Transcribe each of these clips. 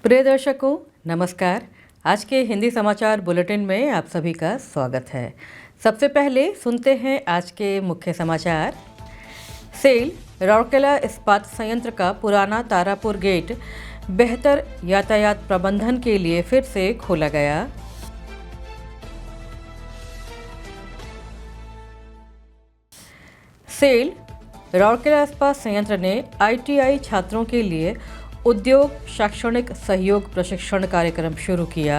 प्रिय दर्शकों, नमस्कार। आज के हिंदी समाचार बुलेटिन में आप सभी का स्वागत है। सबसे पहले सुनते हैं आज के मुख्य समाचार। सेल राउरकेला इस्पात संयंत्र का पुराना तारापुर गेट बेहतर यातायात प्रबंधन के लिए फिर से खोला गया। सेल राउरकेला इस्पात संयंत्र ने ITI छात्रों के लिए उद्योग शैक्षणिक सहयोग प्रशिक्षण कार्यक्रम शुरू किया।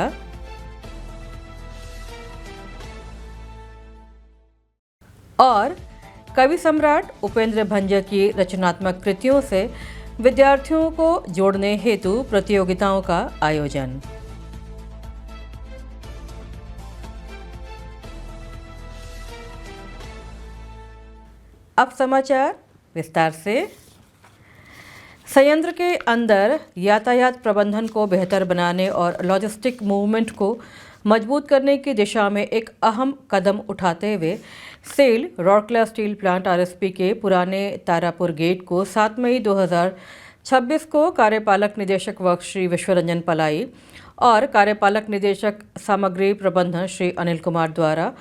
और कवि सम्राट उपेंद्र भंज की रचनात्मक कृतियों से विद्यार्थियों को जोड़ने हेतु प्रतियोगिताओं का आयोजन। अब समाचार विस्तार से। संयंत्र के अंदर यातायात प्रबंधन को बेहतर बनाने और लॉजिस्टिक मूवमेंट को मजबूत करने की दिशा में एक अहम कदम उठाते हुए SAIL Rourkela steel plant RSP के पुराने तारापुर गेट को 7 मई 2026 को कार्यपालक निदेशक वर्ग श्री विश्वरंजन पलाई और कार्यपालक निदेशक सामग्री प्रबंधन श्री अनिल कुमार द्वारा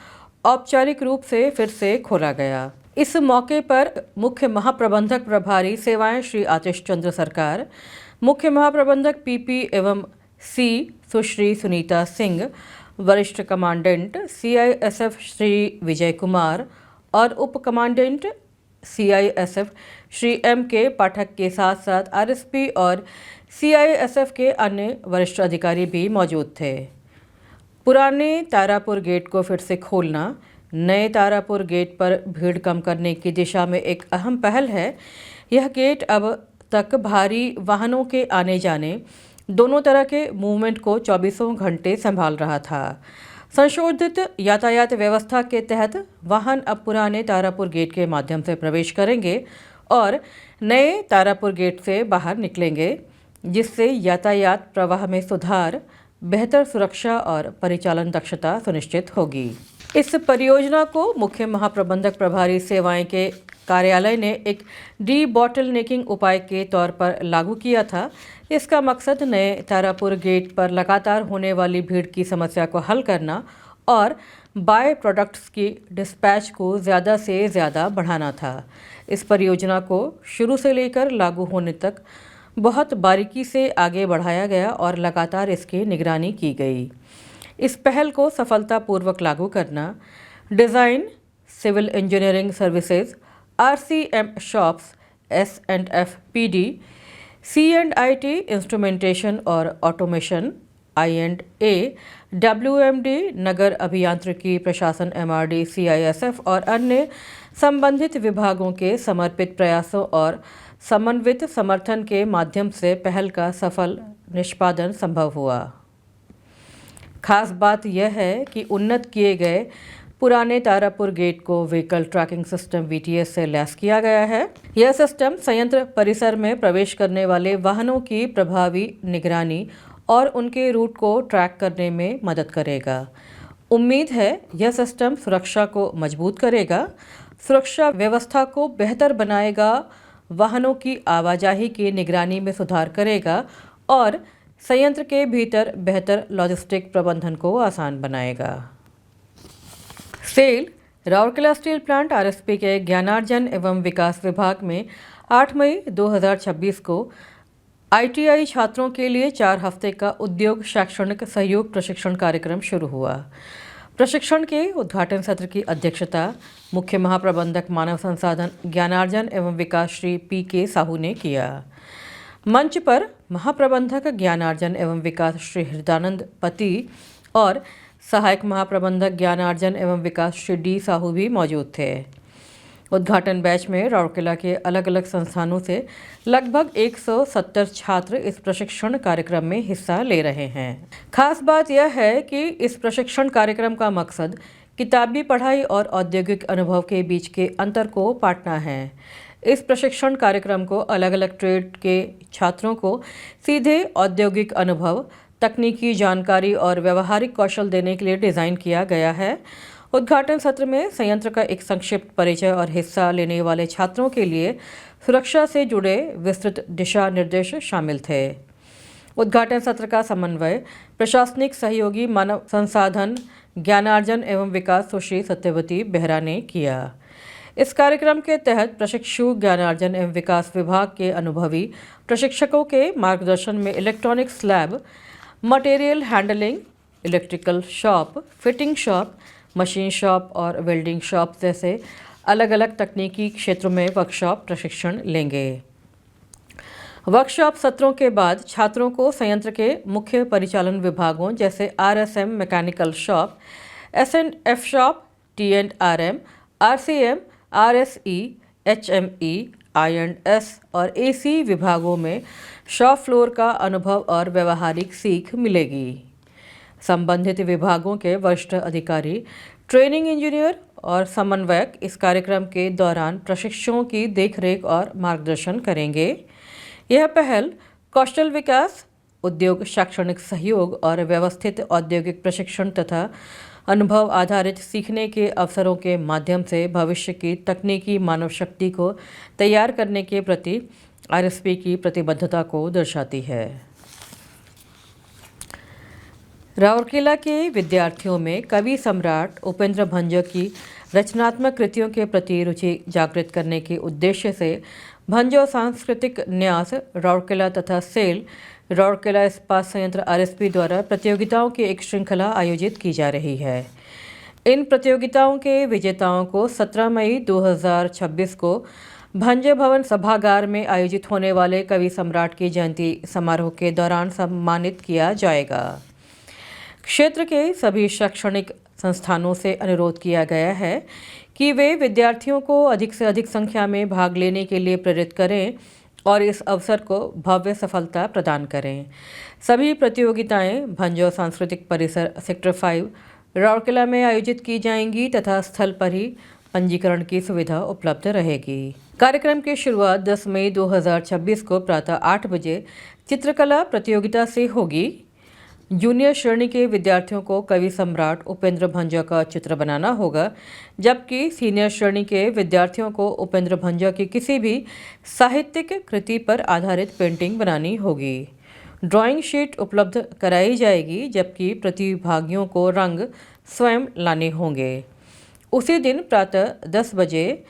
औपचारिक रूप से फिर से खोला गया। इस मौके पर मुख्य महाप्रबंधक प्रभारी सेवाएं श्री आतिश चंद्र सरकार, मुख्य महाप्रबंधक PP एवं C सुश्री सुनीता सिंह, वरिष्ठ कमांडेंट CISF श्री विजय कुमार और उप कमांडेंट CISF श्री MK पाठक के साथ साथ RSP और CISF के अन्य वरिष्ठ अधिकारी भी मौजूद थे। पुराने तारापुर गेट को फिर से खोलना नए तारापुर गेट पर भीड़ कम करने की दिशा में एक अहम पहल है। यह गेट अब तक भारी वाहनों के आने जाने दोनों तरह के मूवमेंट को 24 घंटे संभाल रहा था। संशोधित यातायात व्यवस्था के तहत वाहन अब पुराने तारापुर गेट के माध्यम से प्रवेश करेंगे और नए तारापुर गेट से बाहर निकलेंगे, जिससे यातायात प्रवाह में सुधार, बेहतर सुरक्षा और परिचालन दक्षता सुनिश्चित होगी। इस परियोजना को मुख्य महाप्रबंधक प्रभारी सेवाएं के कार्यालय ने एक डी-बॉटलनेकिंग उपाय के तौर पर लागू किया था। इसका मकसद नए तारापुर गेट पर लगातार होने वाली भीड़ की समस्या को हल करना और बाय प्रोडक्ट्स की डिस्पैच को ज़्यादा से ज़्यादा बढ़ाना था। इस परियोजना को शुरू से लेकर लागू होने तक बहुत बारीकी से आगे बढ़ाया गया और लगातार इसकी निगरानी की गई। इस पहल को सफलतापूर्वक लागू करना design, civil engineering services, RCM shops, S&F PD, C&IT instrumentation और ऑटोमेशन, I&A, WMD, नगर अभियांत्रिकी प्रशासन MRD, CISF और अन्य संबंधित विभागों के समर्पित प्रयासों और समन्वित समर्थन के माध्यम से पहल का सफल निष्पादन संभव हुआ। खास बात यह है कि उन्नत किए गए पुराने तारापुर गेट को व्हीकल ट्रैकिंग सिस्टम VTS से लैस किया गया है। यह सिस्टम संयंत्र परिसर में प्रवेश करने वाले वाहनों की प्रभावी निगरानी और उनके रूट को ट्रैक करने में मदद करेगा। उम्मीद है यह सिस्टम सुरक्षा को मजबूत करेगा, सुरक्षा व्यवस्था को बेहतर बनाएगा, वाहनों की आवाजाही की निगरानी में सुधार करेगा और संयंत्र के भीतर बेहतर लॉजिस्टिक प्रबंधन को आसान बनाएगा। SAIL Rourkela steel plant RSP के ज्ञानार्जन एवं विकास विभाग में 8 मई 2026 को ITI छात्रों के लिए 4 हफ्ते का उद्योग शैक्षणिक सहयोग प्रशिक्षण कार्यक्रम शुरू हुआ। प्रशिक्षण के उद्घाटन सत्र की अध्यक्षता मुख्य महाप्रबंधक मानव संसाधन ज्ञानार्जन एवं विकास श्री PK साहू ने किया। मंच पर महाप्रबंधक ज्ञानार्जन एवं विकास श्री हृदानंद पति और सहायक महाप्रबंधक ज्ञानार्जन एवं विकास श्री D साहू भी मौजूद थे। उद्घाटन बैच में राउरकेला के अलग अलग संस्थानों से लगभग 170 छात्र इस प्रशिक्षण कार्यक्रम में हिस्सा ले रहे हैं। खास बात यह है कि इस प्रशिक्षण कार्यक्रम का मकसद किताबी पढ़ाई और औद्योगिक अनुभव के बीच के अंतर को पाटना है। इस प्रशिक्षण कार्यक्रम को अलग अलग ट्रेड के छात्रों को सीधे औद्योगिक अनुभव, तकनीकी जानकारी और व्यवहारिक कौशल देने के लिए डिज़ाइन किया गया है। उद्घाटन सत्र में संयंत्र का एक संक्षिप्त परिचय और हिस्सा लेने वाले छात्रों के लिए सुरक्षा से जुड़े विस्तृत दिशा निर्देश शामिल थे। उद्घाटन सत्र का समन्वय प्रशासनिक सहयोगी मानव संसाधन ज्ञानार्जन एवं विकास सुश्री सत्यवती बेहरा ने किया। इस कार्यक्रम के तहत प्रशिक्षु ज्ञानार्जन एवं विकास विभाग के अनुभवी प्रशिक्षकों के मार्गदर्शन में electronics lab, material handling, electrical shop, fitting shop, machine shop और वेल्डिंग शॉप जैसे अलग अलग तकनीकी क्षेत्रों में वर्कशॉप प्रशिक्षण लेंगे। वर्कशॉप सत्रों के बाद छात्रों को संयंत्र के मुख्य परिचालन विभागों जैसे RSM mechanical shop, S&F shop, T&RM, RCM, RSE, HME, I&S और AC विभागों में शॉप फ्लोर का अनुभव और व्यवहारिक सीख मिलेगी। संबंधित विभागों के वरिष्ठ अधिकारी, ट्रेनिंग इंजीनियर और समन्वयक इस कार्यक्रम के दौरान प्रशिक्षुओं की देखरेख और मार्गदर्शन करेंगे। यह पहल कौशल विकास, उद्योग शैक्षणिक सहयोग और व्यवस्थित औद्योगिक प्रशिक्षण तथा अनुभव आधारित सीखने के अवसरों के माध्यम से भविष्य की तकनीकी मानव शक्ति को तैयार करने के प्रति RSP की प्रतिबद्धता को दर्शाती है। राउरकेला के विद्यार्थियों में कवि सम्राट उपेंद्र भंज की रचनात्मक कृतियों के प्रति रुचि जागृत करने के उद्देश्य से भंजो सांस्कृतिक न्यास राउरकेला तथा सेल राउरकेला इस्पात संयंत्र RSP द्वारा प्रतियोगिताओं की एक श्रृंखला आयोजित की जा रही है। इन प्रतियोगिताओं के विजेताओं को 17 मई 2026 को भंज भवन सभागार में आयोजित होने वाले कवि सम्राट की जयंती समारोह के दौरान सम्मानित किया जाएगा। क्षेत्र के सभी शैक्षणिक संस्थानों से अनुरोध किया गया है कि वे विद्यार्थियों को अधिक से अधिक संख्या में भाग लेने के लिए प्रेरित करें और इस अवसर को भव्य सफलता प्रदान करें। सभी प्रतियोगिताएं भंजो सांस्कृतिक परिसर सेक्टर 5 राउरकेला में आयोजित की जाएंगी तथा स्थल पर ही पंजीकरण की सुविधा उपलब्ध रहेगी। कार्यक्रम की शुरुआत 10 मई 2026 को प्रातः 8 बजे चित्रकला प्रतियोगिता से होगी। जूनियर श्रेणी के विद्यार्थियों को कवि सम्राट उपेंद्र भंज का चित्र बनाना होगा, जबकि सीनियर श्रेणी के विद्यार्थियों को उपेंद्र भंज की किसी भी साहित्यिक कृति पर आधारित पेंटिंग बनानी होगी। ड्राइंग शीट उपलब्ध कराई जाएगी, जबकि प्रतिभागियों को रंग स्वयं लाने होंगे। उसी दिन प्रातः 10 बजे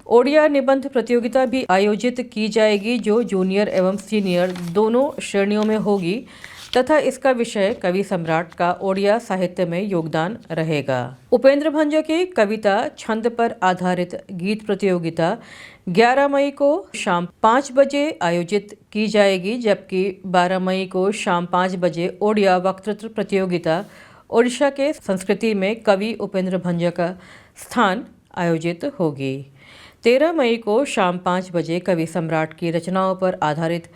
ओडिया निबंध प्रतियोगिता भी आयोजित की जाएगी, जो जूनियर एवं सीनियर दोनों श्रेणियों में होगी तथा इसका विषय कवि सम्राट का ओडिया साहित्य में योगदान रहेगा। उपेंद्र भंज की कविता छंद पर आधारित गीत प्रतियोगिता 11 मई को शाम 5 बजे आयोजित की जाएगी, जबकि 12 मई को शाम 5 बजे ओडिया वक्तृत्व प्रतियोगिता ओडिशा के संस्कृति में कवि उपेंद्र भंज का स्थान आयोजित होगी। 13 मई को शाम 5 बजे कवि सम्राट की रचनाओं पर आधारित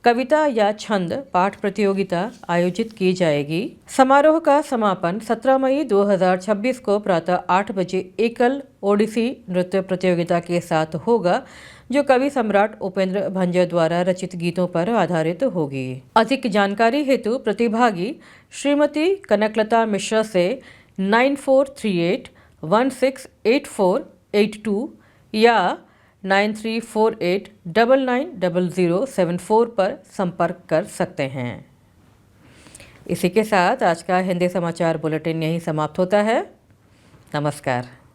कविता या छंद पाठ प्रतियोगिता आयोजित की जाएगी। समारोह का समापन 17 मई 2026 को प्रातः 8 बजे एकल ओडिसी नृत्य प्रतियोगिता के साथ होगा, जो कवि सम्राट उपेंद्र भंज द्वारा रचित गीतों पर आधारित होगी। अधिक जानकारी हेतु प्रतिभागी श्रीमती कनकलता मिश्रा से 9438168482 या 9348990074 पर संपर्क कर सकते हैं। इसी के साथ आज का हिंदी समाचार बुलेटिन यहीं समाप्त होता है। नमस्कार।